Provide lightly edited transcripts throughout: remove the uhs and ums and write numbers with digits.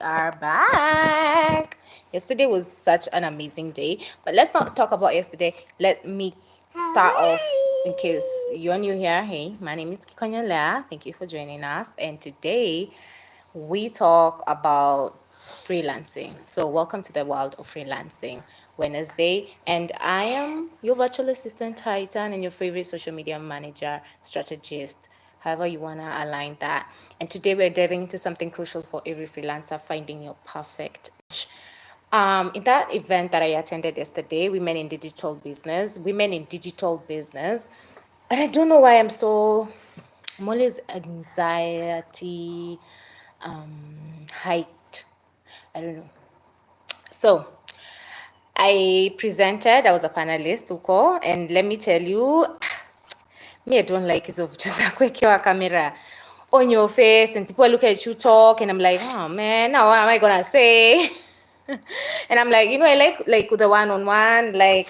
Are back. Yesterday was such an amazing day, but let's not talk about yesterday. Let me start off in case you're new here. Hey, my name is Gikonyo Leah. Thank you for joining us. And today we talk about freelancing. So, welcome to the world of freelancing Wednesday. And I am your virtual assistant, Titan, and your favorite social media manager, strategist, however you want to align that. And today we're diving into something crucial for every freelancer, finding your perfect niche. In that event that I attended yesterday, women in digital business, and I don't know why I'm always anxiety, height. I don't know. So I was a panelist, Uko, and let me tell you, me, I don't like it of just a quick camera on your face and people look at you talk and I'm like, oh man, now what am I gonna say? And I'm like, I like the one-on-one, like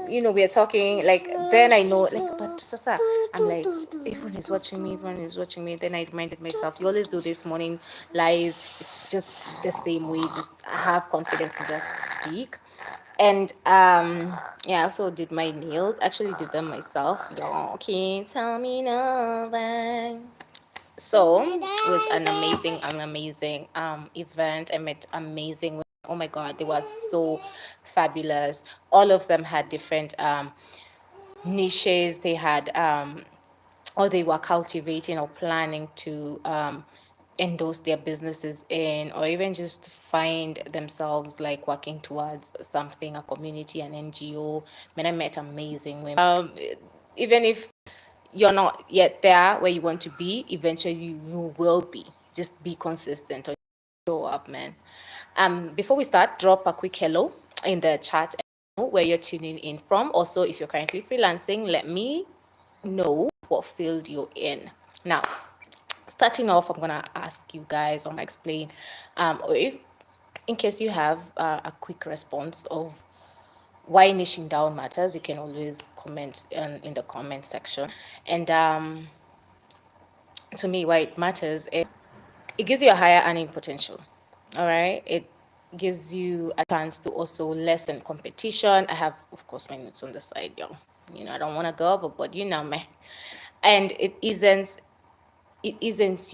we're talking, like then I know, like, but Sasa, I'm like, everyone is watching me, everyone is watching me. Then I reminded myself, you always do this morning lives, it's just the same way, just have confidence and just speak. And yeah, I also did my nails, actually did them myself. Y'all can't tell me nothing. So it was an amazing event. I met amazing women. Oh my god, they were so fabulous. All of them had different niches. They had or they were cultivating or planning to endorse their businesses in, or even just find themselves like working towards something, a community, an NGO. Man, I met amazing women. Even if you're not yet there where you want to be, eventually you will be. Just be consistent or show up, man. Before we start, drop a quick hello in the chat where you're tuning in from. Also, if you're currently freelancing, let me know what field you're in. Now, starting off, I'm gonna ask you guys, I'm gonna explain, or if in case you have a quick response of why niching down matters, you can always comment in the comment section. And to me, why it matters is it gives you a higher earning potential. All right, it gives you a chance to also lessen competition. I have, of course, my notes on the side, yo. I don't want to go overboard, me. And it isn't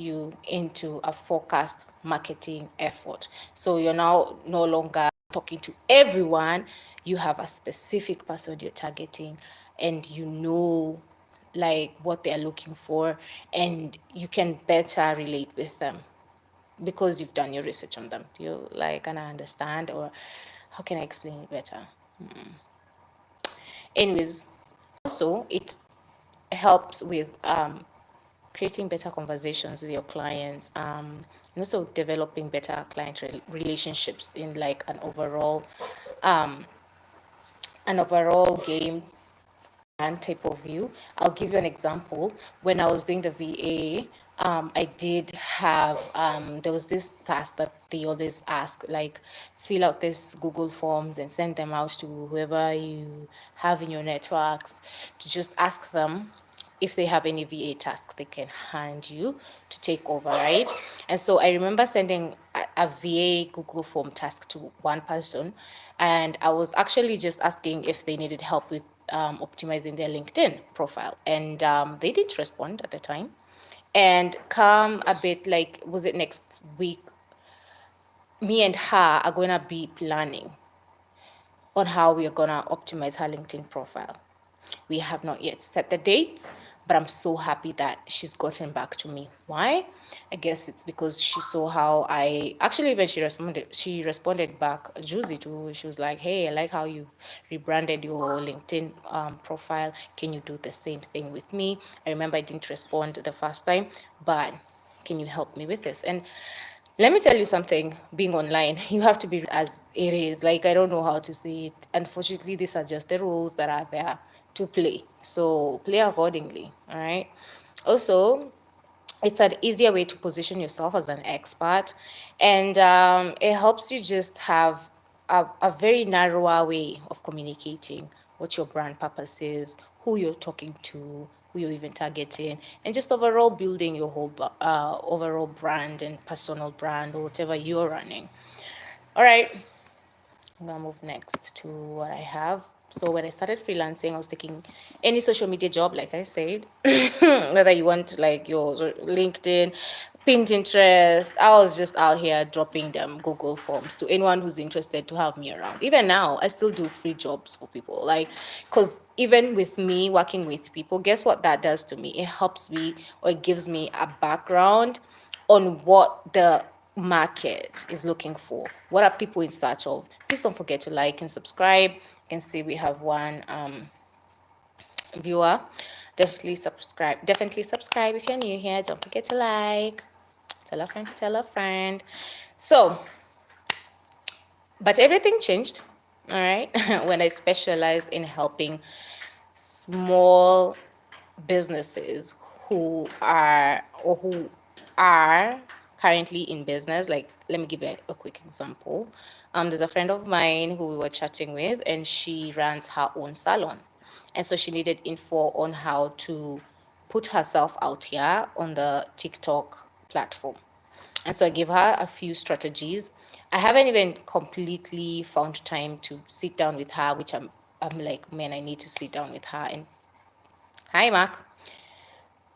you into a focused marketing effort. So you're now no longer talking to everyone. You have a specific person you're targeting, and like what they're looking for, and you can better relate with them because you've done your research on them. Do you like kind of understand, or how can I explain it better? Anyways, also it helps with creating better conversations with your clients, and also developing better client relationships in like an overall game and type of view. I'll give you an example. When I was doing the VA, I did have there was this task that they always ask, like fill out this Google forms and send them out to whoever you have in your networks, to just ask them if they have any VA task they can hand you to take over, right? And so I remember sending a VA Google form task to one person, and I was actually just asking if they needed help with optimizing their LinkedIn profile, and they didn't respond at the time. And come a bit, like, was it next week? Me and her are gonna be planning on how we are gonna optimize her LinkedIn profile. We have not yet set the date, but I'm so happy that she's gotten back to me. Why? I guess it's because she saw how I actually, when she responded back juicy too. She was like, "Hey, I like how you've rebranded your LinkedIn profile. Can you do the same thing with me?" I remember I didn't respond the first time, but can you help me with this? And let me tell you something, being online, you have to be as it is. Like, I don't know how to say it. Unfortunately, these are just the rules that are there to play. So play accordingly. All right. Also, it's an easier way to position yourself as an expert. And it helps you just have a very narrower way of communicating what your brand purpose is, who you're talking to, who you're even targeting, and just overall building your whole overall brand and personal brand or whatever you're running. All right, I'm gonna move next to what I have. So when I started freelancing, I was taking any social media job, like I said, whether you want like your LinkedIn, Pinterest. I was just out here dropping them Google forms to anyone who's interested to have me around. Even now, I still do free jobs for people. Like, because even with me working with people, guess what that does to me? It helps me, or it gives me a background on what the market is looking for. What are people in search of? Please don't forget to like and subscribe. You can see we have one viewer. Definitely subscribe if you're new here. Don't forget to like. Tell a friend to tell a friend. So, but everything changed, all right, when I specialized in helping small businesses who are currently in business. Like, let me give you a quick example. There's a friend of mine who we were chatting with, and she runs her own salon, and so she needed info on how to put herself out here on the TikTok platform. And so I gave her a few strategies. I haven't even completely found time to sit down with her, which I'm like, man, I need to sit down with her. And hi, Mark.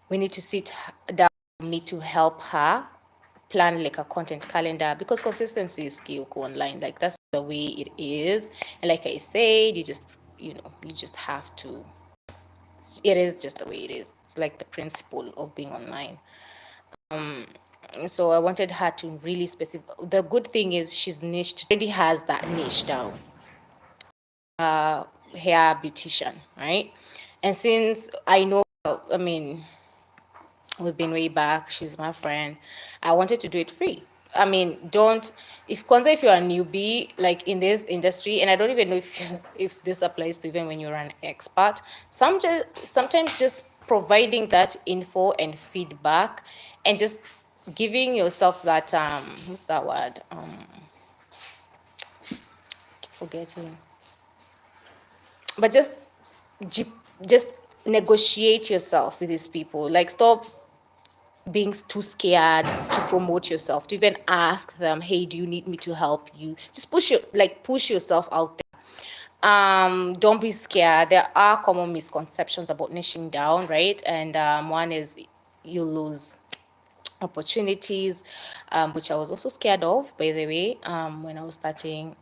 We need to sit down with me to help her plan like a content calendar, because consistency is key online. Like, that's the way it is. And like I said, you just have to, it is just the way it is. It's like the principle of being online. So I wanted her to really specific. The good thing is she's niched, already has that niche down. Hair beautician, right? And since I know, I mean, we've been way back, she's my friend, I wanted to do it free. I mean, if you're a newbie like in this industry, and I don't even know if this applies to even when you're an expert, sometimes just providing that info and feedback, and just giving yourself that what's that word, keep forgetting, but just negotiate yourself with these people. Like, stop being too scared to promote yourself, to even ask them, hey, do you need me to help you? Just push yourself out there. Don't be scared. There are common misconceptions about niching down, right? And one is you lose opportunities, which I was also scared of, by the way, when I was starting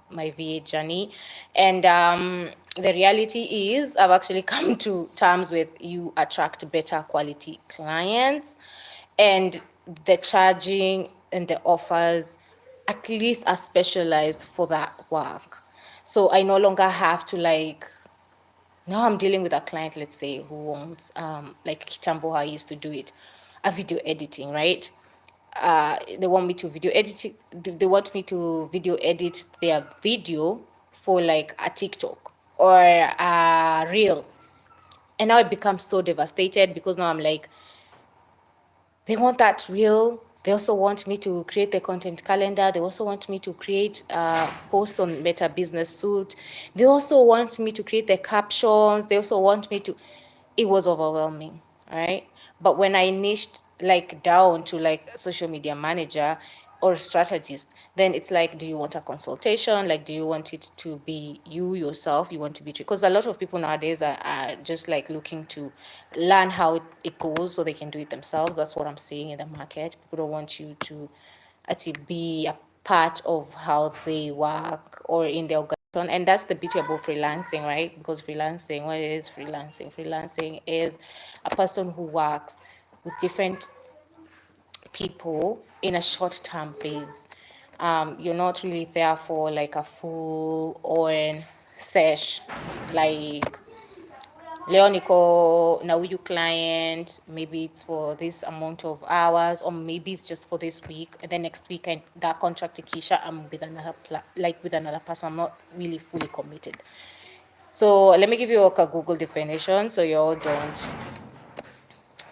my VA journey. And the reality is, I've actually come to terms with, you attract better quality clients, and the charging and the offers at least are specialized for that work. So I no longer have to, like, now I'm dealing with a client, let's say, who wants, like Kitambo, how I used to do it, a video editing, right? They want me to video edit. They want me to video edit their video for like a TikTok or a reel, and now it becomes so devastated, because now I'm like, they want that reel. They also want me to create the content calendar. They also want me to create a post on Meta Business Suite. They also want me to create the captions. They also want me to, it was overwhelming, all right? But when I niched like down to like social media manager or strategist, then it's like, do you want a consultation? Like, do you want it to be you yourself? You want to be, because a lot of people nowadays are just like looking to learn how it goes so they can do it themselves. That's what I'm seeing in the market. People don't want you to actually be a part of how they work or in their organization. And that's the beauty about freelancing, right? Because freelancing, what is freelancing? Freelancing is a person who works with different people in a short-term base. You're not really there for like a full on sesh, like Leonico, now you client, maybe it's for this amount of hours, or maybe it's just for this week, and then next week that contract Kisha, I'm with another with another person. I'm not really fully committed. So let me give you a Google definition so you all don't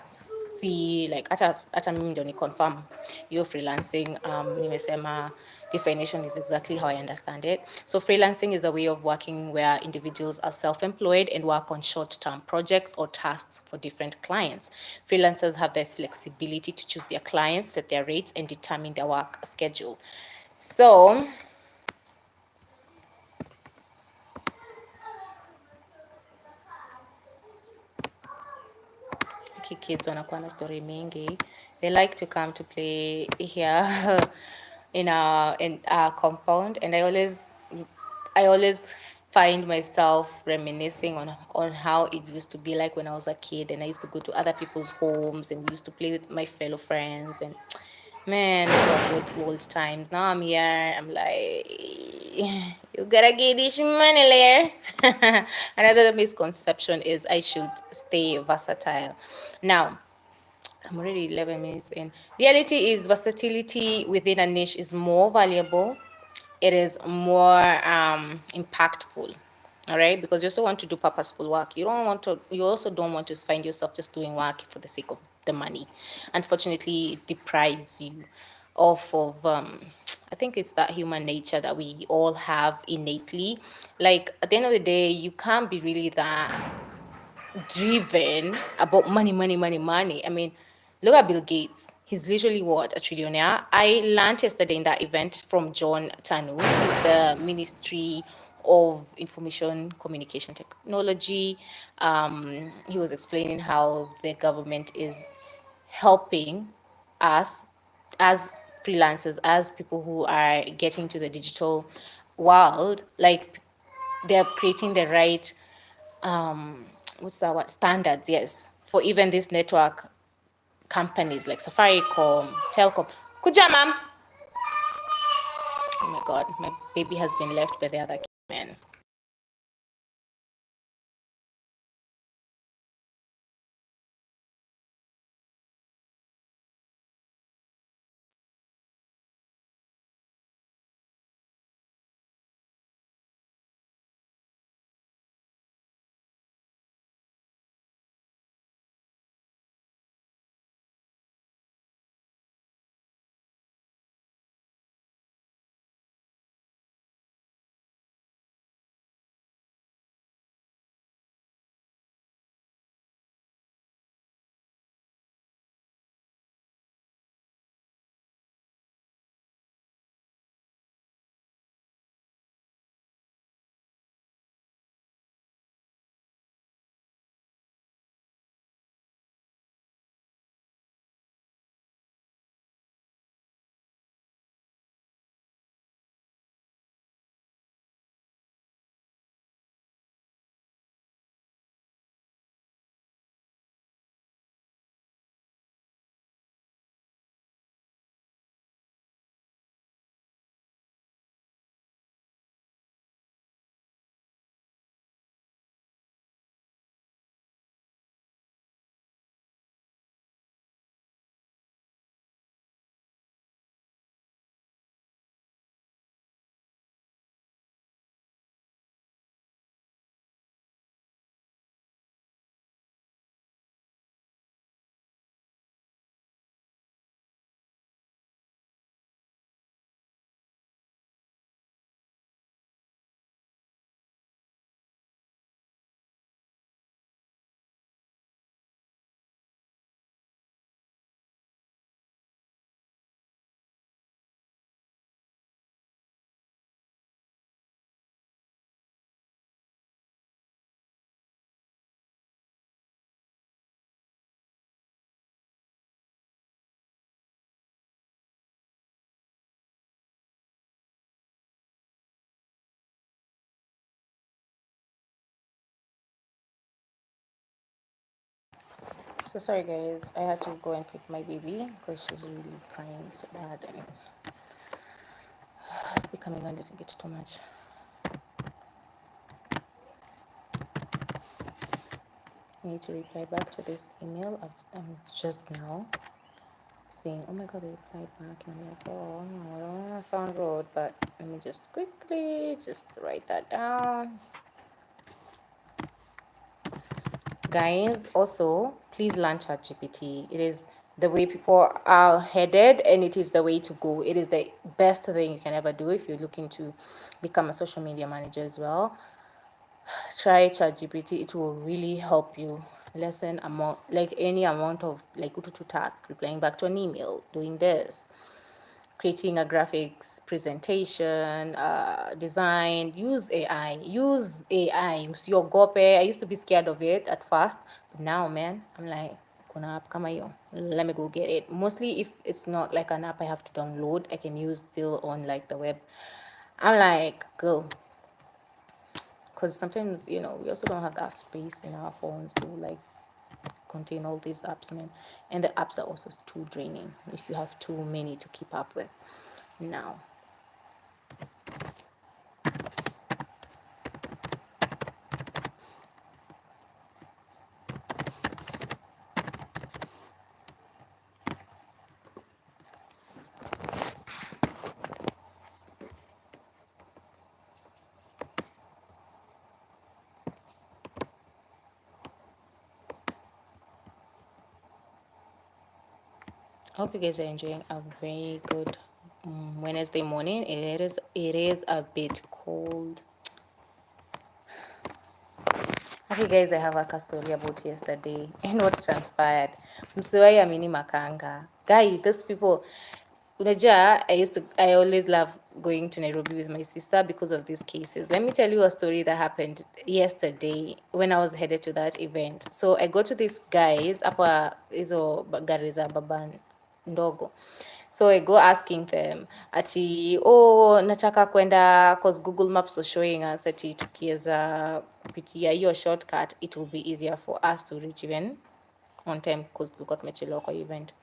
see like hata mimi ndio ni confirm. you're freelancing. Nimesema definition is exactly how I understand it. So freelancing is a way of working where individuals are self-employed and work on short-term projects or tasks for different clients. Freelancers have the flexibility to choose their clients, set their rates, and determine their work schedule. So kids wanakuwa na story mingi. They like to come to play here in our compound, and I always find myself reminiscing on how it used to be like when I was a kid, and I used to go to other people's homes and we used to play with my fellow friends, and man, those are good old times. Now I'm here, I'm like, you gotta get this money, Leah. Another misconception is I should stay versatile. Now, I'm already 11 minutes in. Reality is versatility within a niche is more valuable. It is more impactful. All right, because you also want to do purposeful work. You also don't want to find yourself just doing work for the sake of the money. Unfortunately, it deprives you of I think it's that human nature that we all have innately. Like at the end of the day, you can't be really that driven about money, money, money, money. I mean, look at Bill Gates. He's literally what, a trillionaire. I learned yesterday in that event from John Tanu. He's the Ministry of Information Communication Technology. He was explaining how the government is helping us as freelancers, as people who are getting to the digital world. Like they're creating the right what's that word, standards, yes, for even these network companies like Safaricom, Telcom. Kuja, ma'am. Oh my god, my baby has been left by the other man. So sorry guys, I had to go and pick my baby because she's really crying so bad and it's becoming a little bit too much. I need to reply back to this email. I'm just now saying, oh my god, they replied back, and I'm like, oh no, I don't want to sound rude, but let me just quickly just write that down. Guys, also please learn ChatGPT. It is the way people are headed, and it is the way to go. It is the best thing you can ever do if you're looking to become a social media manager as well. Try ChatGPT. It will really help you lessen amount, like any amount of like to task, replying back to an email, doing this, creating a graphics presentation, design. Use AI. Your gope. I used to be scared of it at first, but now, man, I'm like, kuna app kama hiyo, let me go get it. Mostly if it's not like an app I have to download, I can use still on like the web. I'm like, go, because sometimes, we also don't have that space in our phones to like contain all these apps, man. And the apps are also too draining if you have too many to keep up with now. I hope you guys are enjoying a very good Wednesday morning. It is a bit cold. Okay, guys, I have a story about yesterday and what transpired. Msiwai amini makanga. Guy, those people, unajua, I always love going to Nairobi with my sister because of these cases. Let me tell you a story that happened yesterday when I was headed to that event. So I go to these guys, hapa hizo gari za baba ndogo. So I go asking them ati, oh, nataka kwenda, cause Google Maps was showing us ati tukiweza kupitia hiyo shortcut it will be easier for us to reach even on time cause tulikuwa tumechelewa kwa event.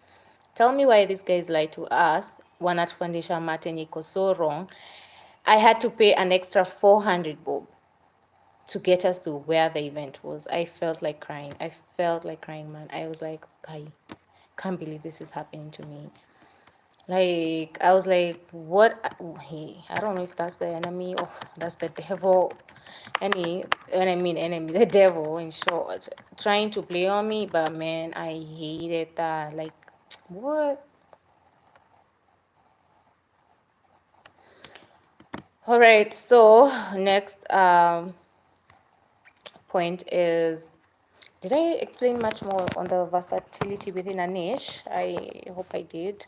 Tell me why these guys lie to us. Wanatufundisha math yenye iko so wrong. I had to pay an extra 400 bob to get us to where the event was. I felt like crying. Man. I was like, Kai, can't believe this is happening to me. Like, I was like, what? Hey, I don't know if that's the enemy or that's the devil. When I mean enemy, the devil, in short, trying to play on me. But man, I hated that. Like, what? All right. So next point is, did I explain much more on the versatility within a niche? I hope I did.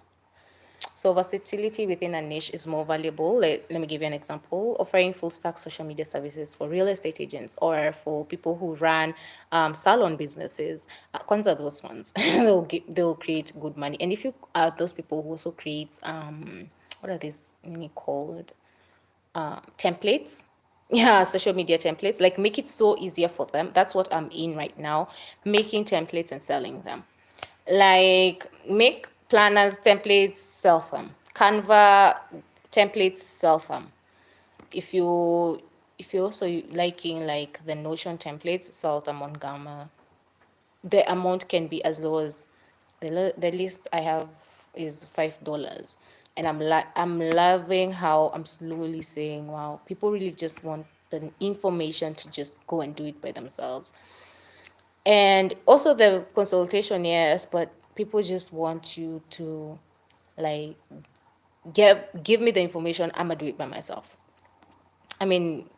So versatility within a niche is more valuable. Let me give you an example. Offering full stack social media services for real estate agents or for people who run salon businesses. Kwanza those ones, they'll create good money. And if you are those people who also create, what are these called? Templates. Yeah, social media templates. Like, make it so easier for them. That's what I'm in right now, making templates and selling them. Like, make planners templates, sell them. Canva templates, sell them. If you're also liking like the Notion templates, sell them on Gamma. The amount can be as low as the least I have is $5, and I'm loving how I'm slowly saying, wow, people really just want the information to just go and do it by themselves. And also the consultation, yes, but people just want you to like give me the information. I'm gonna do it by myself. I mean,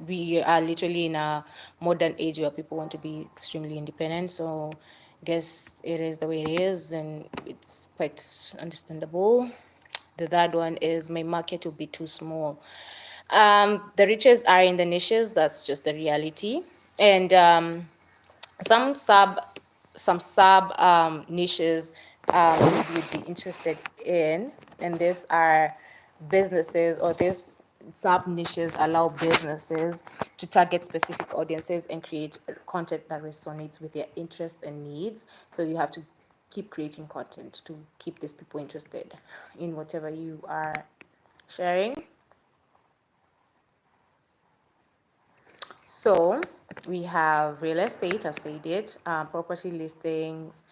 we are literally in a modern age where people want to be extremely independent. So I guess it is the way it is, and it's quite understandable. The third one is my market will be too small. The riches are in the niches. That's just the reality. And some sub niches you'd be interested in, and these are businesses, or these sub niches allow businesses to target specific audiences and create content that resonates with their interests and needs. So you have to keep creating content to keep these people interested in whatever you are sharing. So we have real estate, I've said it, property listings.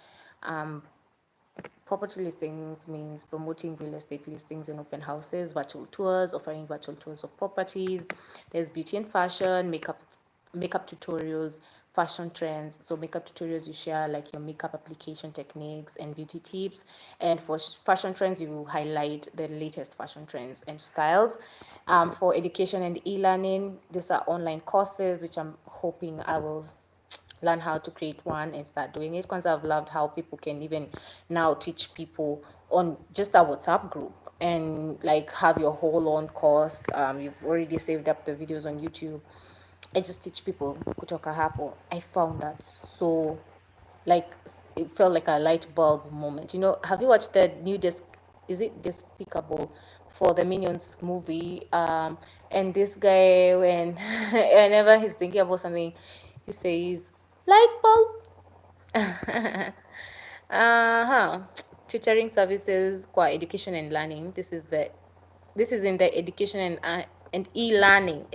Property listings means promoting real estate listings and open houses, virtual tours, offering virtual tours of properties. There's beauty and fashion, makeup tutorials, fashion trends, so makeup tutorials you share like your makeup application techniques and beauty tips, and for fashion trends you highlight the latest fashion trends and styles. For education and e-learning, these are online courses which I'm hoping I will learn how to create one and start doing it, because I've loved how people can even now teach people on just a WhatsApp group and like have your whole own course. You've already saved up the videos on YouTube. I just teach people kutoka hapo. I found that so, like, it felt like a light bulb moment. You know, have you watched the new is it Despicable for the Minions movie? And this guy, when whenever he's thinking about something, he says light bulb. Uh-huh. Tutoring services for education and learning. This is in the education and e-learning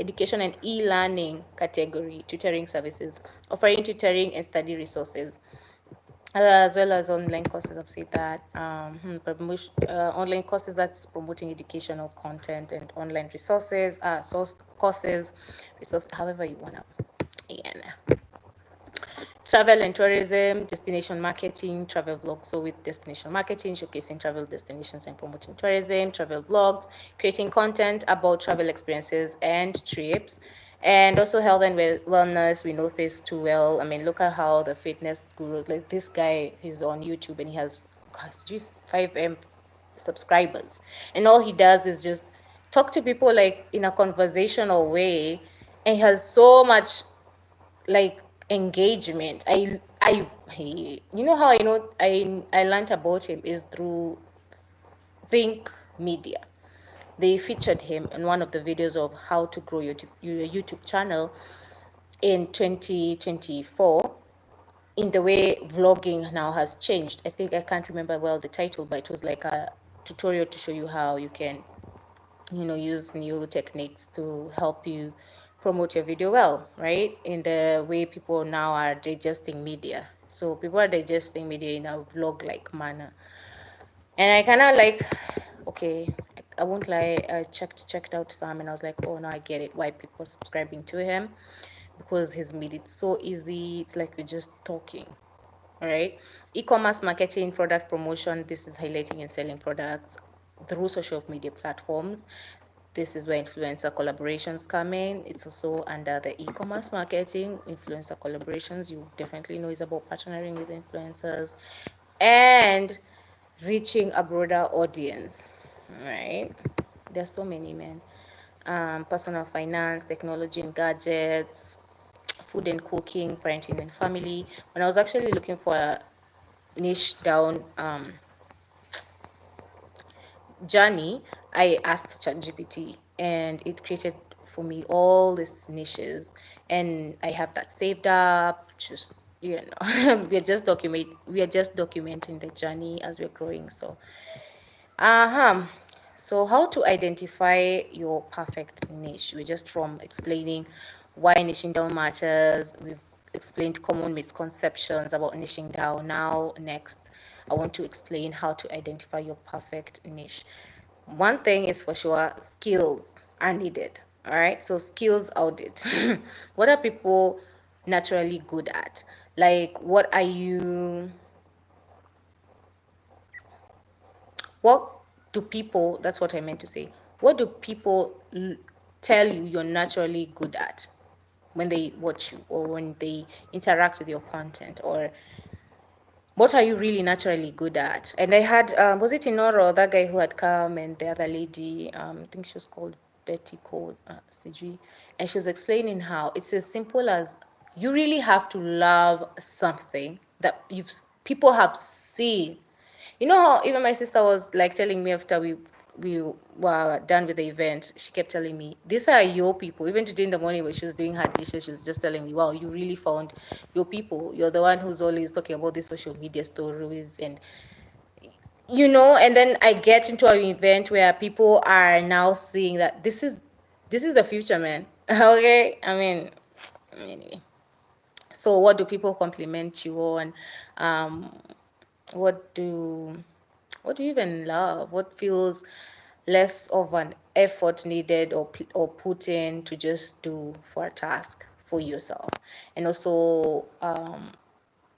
category. Tutoring services, offering tutoring and study resources, as well as online courses. I've said that. Online courses that's promoting educational content and online resources, source courses, resource, however you wanna. Yeah. Travel and tourism, destination marketing, travel vlogs. So with destination marketing, showcasing travel destinations and promoting tourism, travel vlogs, creating content about travel experiences and trips. And also health and wellness. We know this too well. I mean, look at how the fitness guru, like this guy, he's on YouTube and he has, gosh, just 5M subscribers. And all he does is just talk to people like in a conversational way. And he has so much like engagement. You know how I know I learned about him is through Think Media. They featured him in one of the videos of how to grow your YouTube channel in 2024, in the way vlogging now has changed. I think I can't remember well the title, but it was like a tutorial to show you how you can, you know, use new techniques to help you promote your video well, right? In the way people now are digesting media. So people are digesting media in a vlog like manner. And I kind of like, okay, I won't lie, I checked out some and I was like, oh no, I get it why people are subscribing to him, because he's made it so easy. It's like we're just talking. All right. E-commerce marketing, product promotion. This is highlighting and selling products through social media platforms. This is where influencer collaborations come in. It's also under the e-commerce marketing. Influencer collaborations, you definitely know, is about partnering with influencers and reaching a broader audience, right? There's so many, men. Personal finance, technology and gadgets, food and cooking, parenting and family. When I was actually looking for a niche down journey, I asked ChatGPT and it created for me all these niches, and I have that saved up. Just, you know, we are just documenting the journey as we're growing. So so how to identify your perfect niche? We're just from explaining why niching down matters. We've explained common misconceptions about niching down. Now, next, I want to explain how to identify your perfect niche. One thing is for sure, skills are needed. All right, so skills audit. What are people naturally good at? Like, what do people, that's what I meant to say. What do people tell you you're naturally good at when they watch you or when they interact with your content? Or what are you really naturally good at? And I had, was it Inoro, that guy who had come, and the other lady, I think she was called Betty Cole, CG, and she was explaining how it's as simple as you really have to love something that people have seen. You know how even my sister was like telling me after we were done with the event, she kept telling me, these are your people. Even today in the morning when she was doing her dishes, she was just telling me, wow, you really found your people. You're the one who's always talking about these social media stories, and and then I get into an event where people are now seeing that this is the future, man. Okay? I mean, anyway. So what do people compliment you on? Um, what do what do you even love? What feels less of an effort needed or put in to just do for a task? for yourself. And also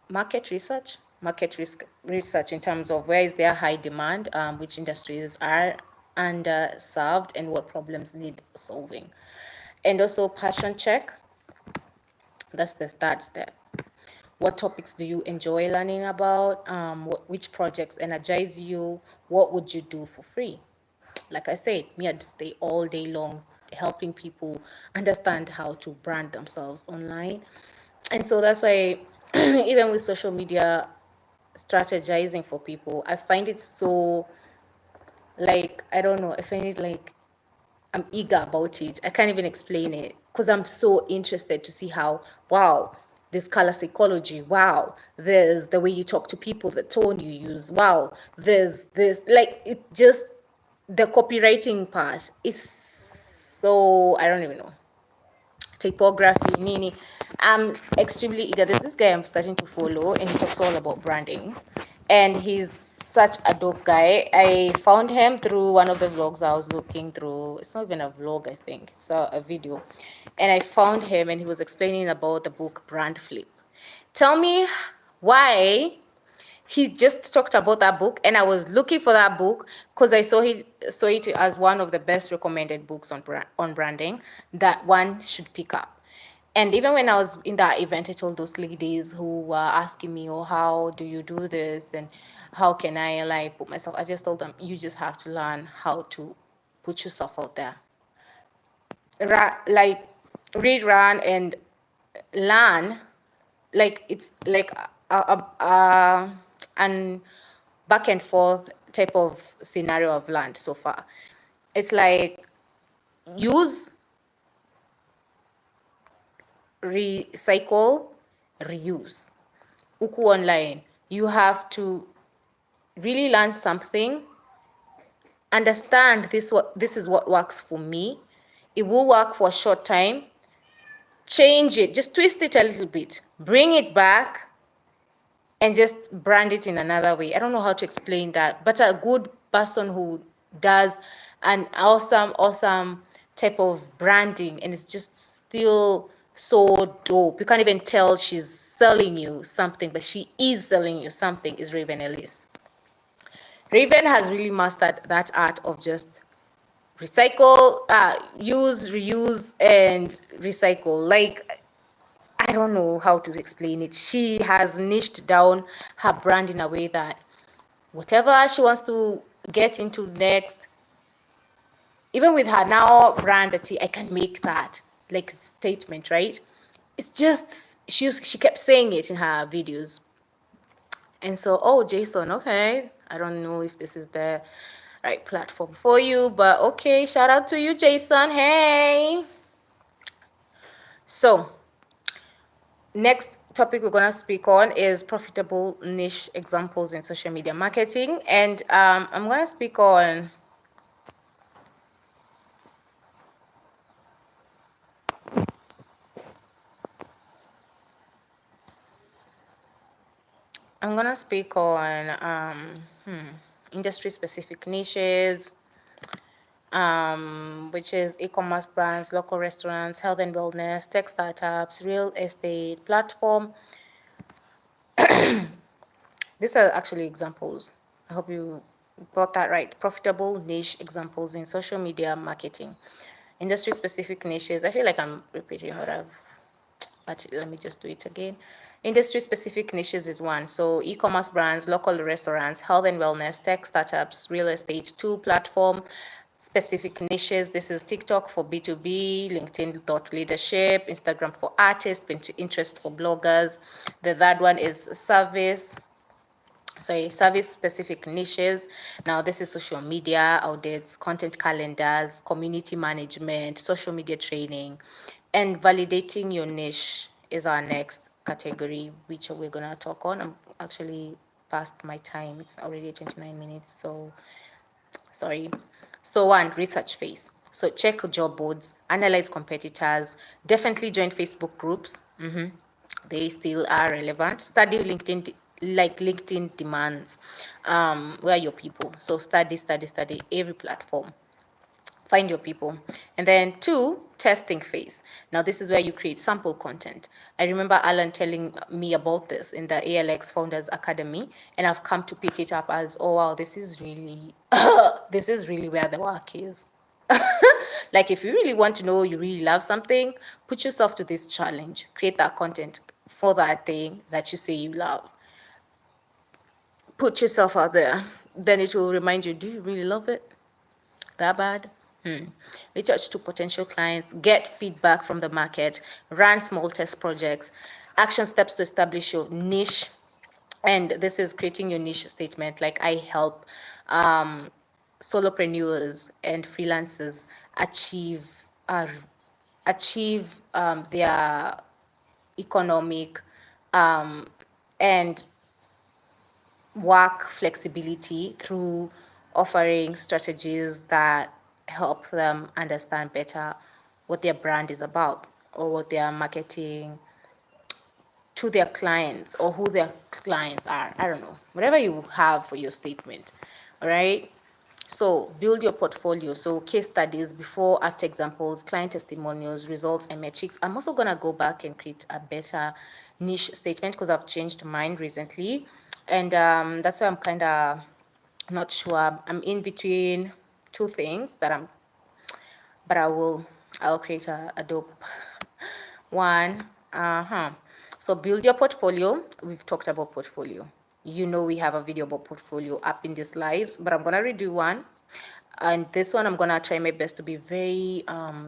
market research in terms of where is there high demand, which industries are underserved, and what problems need solving. And also passion check. That's the third step. What topics do you enjoy learning about? Which projects energize you? What would you do for free? Like I said, me, I'd stay all day long helping people understand how to brand themselves online. And so that's why even with social media strategizing for people, I find it so, like, I don't know, I find it like I'm eager about it. I can't even explain it because I'm so interested to see how, wow, this color psychology, wow, there's the way you talk to people, the tone you use, wow, there's this, like, it just, the copywriting part, it's so, I don't even know. Typography, Nini. I'm extremely eager. There's this guy I'm starting to follow, and he talks all about branding. And he's such a dope guy. I found him through one of the vlogs I was looking through. It's not even a vlog, I think. It's a video. And I found him, and he was explaining about the book Brand Flip. Tell me why he just talked about that book, and I was looking for that book because I saw it as one of the best recommended books on branding that one should pick up. And even when I was in that event, I told those ladies who were asking me, "Oh, how do you do this? And how can I like put myself?" I just told them, "You just have to learn how to put yourself out there. Like read, run, and learn. Like it's like an back and forth type of scenario I've learned so far. It's like use, recycle, reuse. Uku online, you have to really learn something, understand this is what works for me. It will work for a short time. Change it, just twist it a little bit, bring it back, and just brand it in another way. I don't know how to explain that, but a good person who does an awesome type of branding, and it's just still so dope. You can't even tell she's selling you something, but she is selling you something, is Raven Ellis. Raven has really mastered that art of just recycle, use, reuse, and recycle. Like, I don't know how to explain it. She has niched down her brand in a way that whatever she wants to get into next, even with her now brand, I can make that like statement, right? It's just she kept saying it in her videos. And so, oh, Jason, okay, I don't know if this is the right platform for you, but okay, shout out to you, Jason. Hey. So next topic we're going to speak on is profitable niche examples in social media marketing. And I'm going to speak on industry specific niches, which is e-commerce brands, local restaurants, health and wellness, tech startups, real estate platform. These are actually examples. I hope you got that right. Profitable niche examples in social media marketing. Industry specific niches. I feel like I'm repeating what I've, but let me just do it again. Industry specific niches is one. So e-commerce brands, local restaurants, health and wellness, tech startups, real estate. Two, platform specific niches. This is TikTok for B2B, LinkedIn thought leadership, Instagram for artists, Pinterest for bloggers. The third one is service specific niches. Now this is social media audits, content calendars, community management, social media training, and validating your niche is our next category, which we're gonna talk on. I'm actually past my time. It's already 29 minutes, so sorry. So one, research phase. So check job boards, analyze competitors, definitely join Facebook groups. They still are relevant. Study LinkedIn, like LinkedIn demands, where are your people. So study every platform. Find your people. And then 2, testing phase. Now this is where you create sample content. I remember Alan telling me about this in the ALX Founders Academy, and I've come to pick it up as, oh wow, this is really this is really where the work is. Like, if you really want to know you really love something, put yourself to this challenge. Create that content for that thing that you say you love. Put yourself out there. Then it will remind you, do you really love it that bad? Reach out to potential clients, get feedback from the market, run small test projects, action steps to establish your niche. And this is creating your niche statement. Like, I help solopreneurs and freelancers achieve their economic and work flexibility through offering strategies that help them understand better what their brand is about, or what they are marketing to their clients, or who their clients are. I don't know, whatever you have for your statement. All right. So build your portfolio. So case studies, before, after examples, client testimonials, results, and metrics. I'm also going to go back and create a better niche statement because I've changed mine recently. And that's why I'm kind of not sure. I'm in between two things but I'll create a dope one. So build your portfolio. We've talked about portfolio. You know, we have a video about portfolio up in these lives, but I'm gonna redo one. And this one, I'm gonna try my best to be very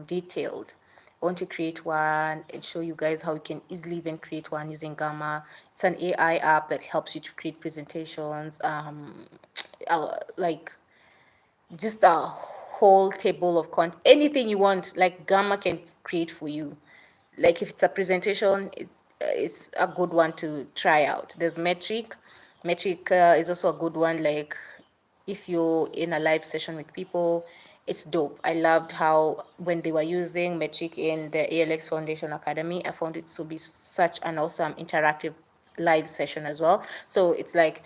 detailed. I want to create one and show you guys how you can easily even create one using Gamma. It's an AI app that helps you to create presentations, like just a whole table of content, anything you want, like Gamma can create for you. Like if it's a presentation, it's a good one to try out. There's Metric is also a good one. Like if you're in a live session with people, it's dope. I loved how when they were using Metric in the ALX Foundation Academy, I found it to be such an awesome interactive live session as well. So it's like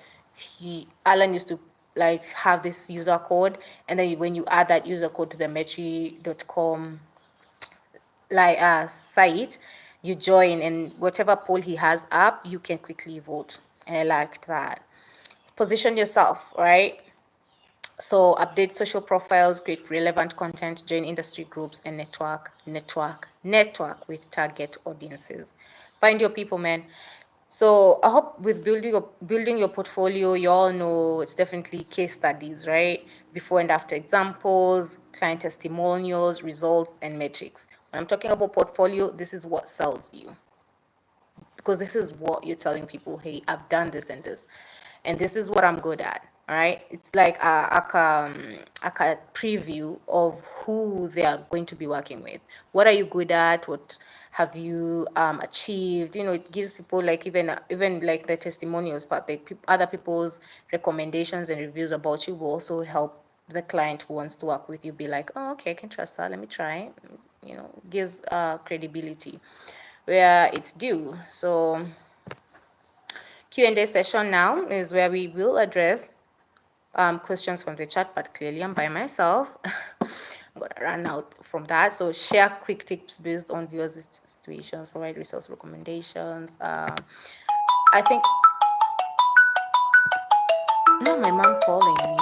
Alan used to like have this user code, and then when you add that user code to the metric.com like site, you join, and whatever poll he has up, you can quickly vote. And I like that. Position yourself, right? So update social profiles, create relevant content, join industry groups, and network with target audiences. Find your people, man. So I hope with building your portfolio, you all know it's definitely case studies, right? Before and after examples, client testimonials, results, and metrics. When I'm talking about portfolio, this is what sells you, because this is what you're telling people, hey, I've done this, and this is what I'm good at. All right, it's like a preview of who they are going to be working with. What are you good at? What have you achieved? You know, it gives people like even like the testimonials, but the other people's recommendations and reviews about you will also help the client who wants to work with you be like, oh, okay, I can trust her. Let me try. You know, gives credibility where it's due. So Q&A session now is where we will address questions from the chat, but clearly I'm by myself. I'm gonna run out from that. So share quick tips based on viewers' situations, provide resource recommendations. I think, no, my mom calling me.